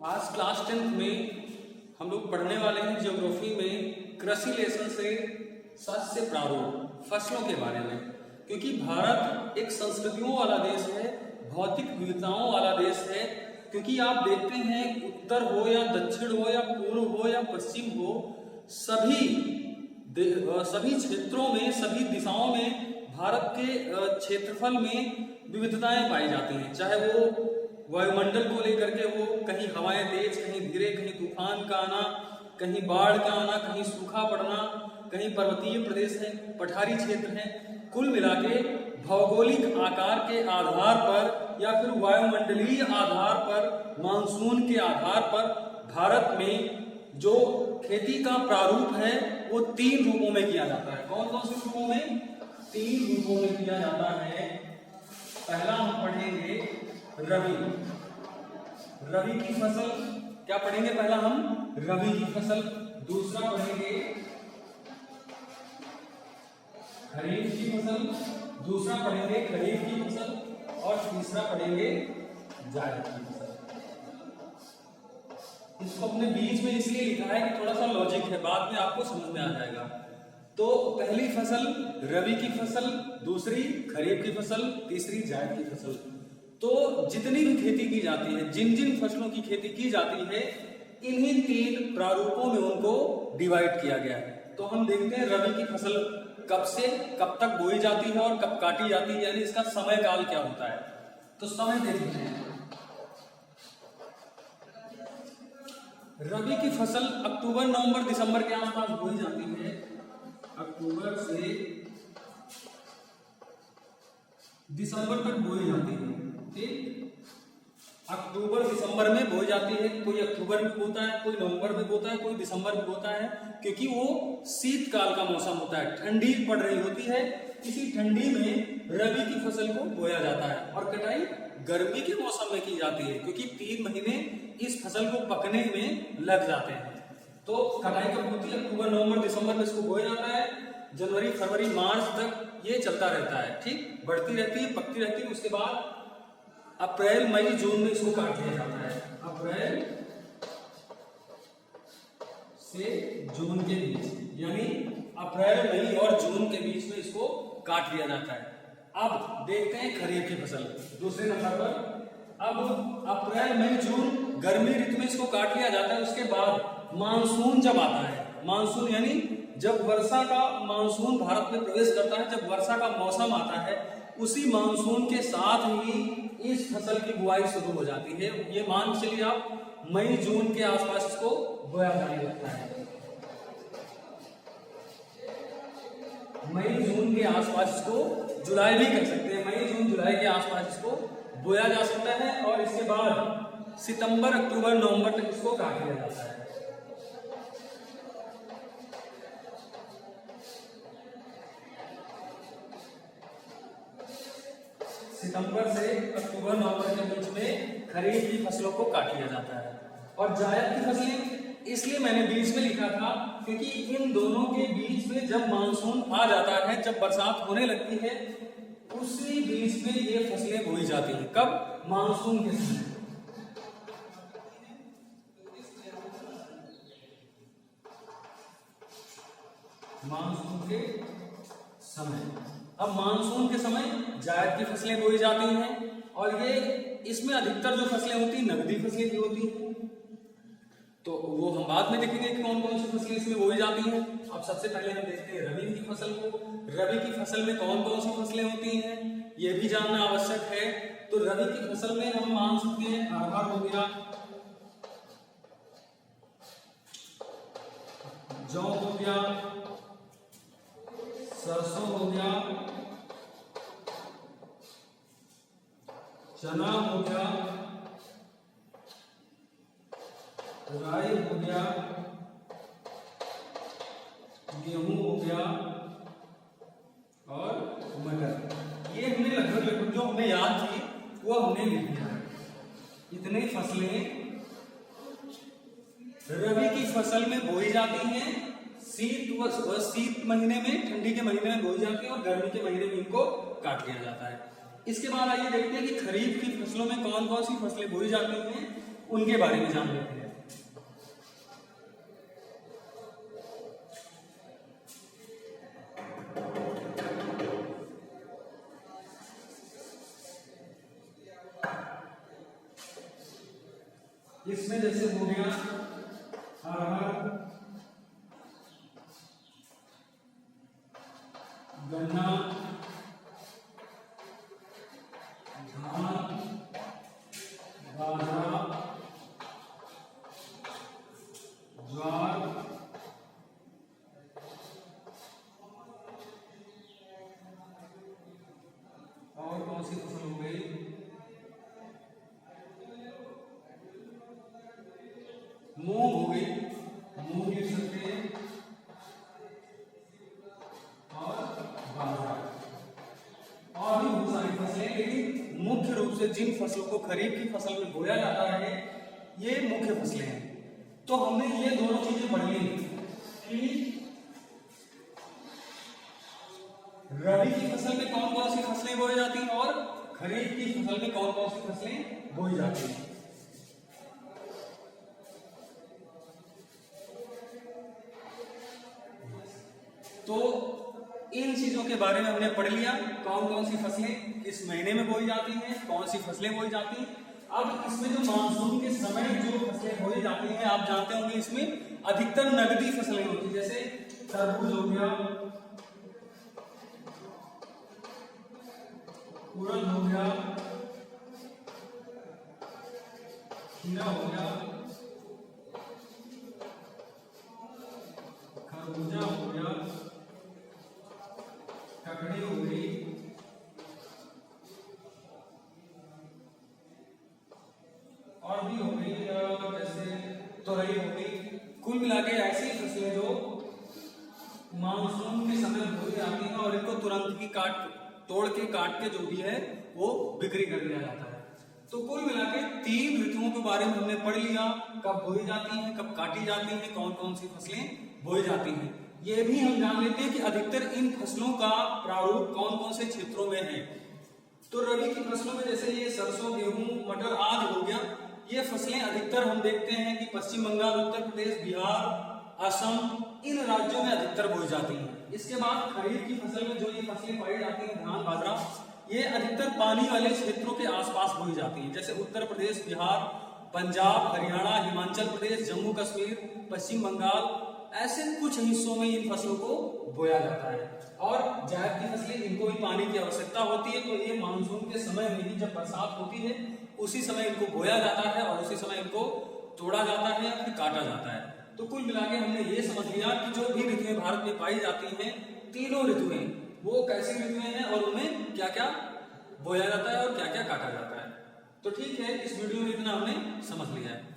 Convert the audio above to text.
आज class 10th में हम लोग पढ़ने वाले हैं ज्योग्राफी में कृषि लेसन से शस्य प्रारूप फसलों के बारे में। क्योंकि भारत एक संस्कृतियों वाला देश है, भौतिक विविधताओं वाला देश है। क्योंकि आप देखते हैं उत्तर हो या दक्षिण हो या पूर्व हो या पश्चिम हो, सभी क्षेत्रों में, सभी दिशाओं में भारत के क्षेत्रफल में विविधताएं पाई जाती हैं। चाहे वो वायुमंडल को लेकर के हो, कहीं हवाएं तेज, कहीं धीरे, कहीं तूफान का आना, कहीं बाढ़ का आना, कहीं सूखा पड़ना, कहीं पर्वतीय प्रदेश है, पठारी क्षेत्र है। कुल मिला के भौगोलिक आकार के आधार पर या फिर वायुमंडलीय आधार पर, मानसून के आधार पर भारत में जो खेती का प्रारूप है वो 3 रूपों में किया जाता है। कौन कौन से रूपों में? 3 रूपों में किया जाता है। पहला हम पढ़ेंगे रबी की फसल। क्या पढ़ेंगे? पहला हम रबी की फसल, दूसरा पढ़ेंगे खरीफ की फसल, दूसरा पढ़ेंगे खरीफ की फसल और तीसरा पढ़ेंगे जायद की फसल। इसको अपने बीच में इसलिए लिखा है कि थोड़ा सा लॉजिक है, बाद में आपको समझ में आ जाएगा। तो पहली फसल रबी की फसल, दूसरी खरीफ की फसल, तीसरी जायद की फसल। तो जितनी भी खेती की जाती है, जिन जिन फसलों की खेती की जाती है, इन्हीं 3 प्रारूपों में उनको डिवाइड किया गया है। तो हम देखते हैं रबी की फसल कब से कब तक बोई जाती है और कब काटी जाती है, यानी इसका समय काल क्या होता है। तो समय देखते हैं। रबी की फसल अक्टूबर, नवंबर, दिसंबर के आसपास बोई जाती है। अक्टूबर से दिसंबर तक बोई जाती है। ठीक, अक्टूबर दिसंबर में बोई जाती है। कोई अक्टूबर में बोता है, कोई नवंबर में बोता है, कोई दिसंबर में बोता है। क्योंकि वो शीतकाल का मौसम होता है, ठंडी पड़ रही होती है। इसी ठंडी में रबी की फसल को बोया जाता है और कटाई गर्मी के मौसम में की जाती है। क्योंकि 3 महीने इस फसल को पकने में लग जाते हैं। तो कटाई कब होती है? अक्टूबर, नवंबर, दिसंबर में इसको बोया जाता है। जनवरी, फरवरी, मार्च तक ये चलता रहता है। ठीक, बढ़ती रहती है, पकती रहती है। उसके बाद अप्रैल, मई, जून में इसको काट दिया जाता है। अप्रैल से जून के बीच, यानी अप्रैल, मई और जून के बीच में इसको काट लिया जाता है। अब देखते हैं खरीफ की फसल दूसरे नंबर पर। अब अप्रैल, मई, जून गर्मी ऋतु में इसको काट लिया जाता है। उसके बाद मानसून जब आता है, मानसून यानी जब वर्षा का मानसून भारत में प्रवेश करता है, जब वर्षा का मौसम आता है, उसी मानसून के साथ ही इस फसल की बुआई शुरू हो जाती है। ये मान के चलिए आप मई जून के आसपास इसको बोया जाने लगता है। मई जून के आसपास इसको, जुलाई भी कर सकते हैं, मई जून जुलाई के आसपास इसको बोया जा सकता है। और इसके बाद सितंबर, अक्टूबर, नवंबर तक इसको काट लिया जाता है। सितंबर से अक्टूबर, नवंबर के बीच में खरीफ की फसलों को काट लिया जाता है। और जायद की फसलें इसलिए मैंने बीच में लिखा था क्योंकि इन दोनों के बीच में जब मानसून आ जाता है, जब बरसात होने लगती है, उसी बीच में ये फसलें बोई जाती हैं। कब? मानसून के समय। मानसून के समय। अब मानसून के समय जायद की फसलें बोई जाती हैं। और ये इसमें अधिकतर जो फसलें होती हैं नकदी फसलें भी होती हैं। तो वो हम बाद में देखेंगे कि कौन कौन सी फसलें इसमें बोई जाती हैं। अब सबसे पहले हम देखते हैं रबी की फसल को। रबी की फसल में कौन कौन सी फसलें होती हैं ये भी जानना आवश्यक है। तो रबी की फसल में हम मान सकते हैं अरहर हो गया, जौ हो गया, सरसों हो गया, चना हो गया, राई हो गया, गेहूं हो गया और मटर। ये हमने लगभग जो हमें याद थी वो हमने लिख दिया। इतनी फसलें रबी की फसल में बोई जाती हैं। शीत महीने में, ठंडी के महीने में बोई जाती है और गर्मी के महीने में इनको काट लिया जाता है। इसके बाद आइए देखते हैं कि खरीफ की फसलों में कौन कौन सी फसलें बोई जाती हैं। उनके बारे में जान लेते हैं। इसमें जैसे हो गया अरहर, गन्ना, धान, बाजरा, ज्वार, और कौन सी फसल हो गई, मूंग हो गई, मूंग लिख सकते हैं, और बाजरा, और भी बहुत सारी फसलें। लेकिन मुख्य रूप से जिन फसलों को खरीफ की फसल में बोया जाता है ये मुख्य फसलें हैं। तो हमने ये दोनों चीजें पढ़ ली कि रबी की फसल में कौन कौन सी फसलें बोई जाती हैं और खरीफ की फसल में कौन कौन सी फसलें बोई जाती हैं। तो इन चीजों के बारे में हमने पढ़ लिया, कौन कौन सी फसलें किस महीने में बोई जाती हैं, कौन सी फसलें बोई जाती हैं। अब इसमें जो मानसून के समय जो फसलें बोई जाती हैं आप जानते होंगे, इसमें अधिकतर नकदी फसलें होती हैं, जैसे तरबूज हो गया, उड़द हो गया, खीरा हो गया, खरबूजा हो गया, ककड़ी हो गई, और भी हो गई जैसे तोरई हो गई। कुल मिला के ऐसी फसलें जो मानसून के समय बोई जाती हैं और इनको तुरंत ही तोड़ के काट के जो भी है वो बिक्री कर दिया जाता है। तो कुल मिला के 3 ऋतुओं के बारे में हमने पढ़ लिया, कब बोई जाती हैं, कब काटी जाती हैं, कौन कौन सी फसलें बोई जाती हैं। ये भी हम जान लेते हैं कि अधिकतर इन फसलों का प्रारूप कौन कौन से क्षेत्रों में है। तो रबी की फसलों में जैसे ये सरसों, गेहूं, मटर आदि हो गया, ये फसलें अधिकतर हम देखते हैं कि पश्चिम बंगाल, उत्तर प्रदेश, बिहार, असम, इन राज्यों में अधिकतर बोई जाती हैं। इसके बाद खरीफ की फसल में जो ये फसलें पाई जाती हैं, धान, बाजरा, ये अधिकतर पानी वाले क्षेत्रों के आसपास बोई जाती हैं, जैसे उत्तर प्रदेश, बिहार, पंजाब, हरियाणा, हिमाचल प्रदेश, जम्मू कश्मीर, पश्चिम बंगाल, ऐसे कुछ हिस्सों में इन फसलों को बोया जाता है। और जायद की फसलें, इनको भी पानी की आवश्यकता होती है, तो ये मानसून के समय में ही जब बरसात होती है उसी समय इनको बोया जाता है और उसी समय इनको तोड़ा जाता है या फिर काटा जाता है। तो कुल मिला के हमने ये समझ लिया कि जो भी ऋतुएं भारत में पाई जाती हैं, तीनों ऋतुएं वो कैसी ऋतुएं हैं और उनमें क्या क्या बोया जाता है और क्या क्या काटा जाता है। तो ठीक है, इस वीडियो में इतना हमने समझ लिया है।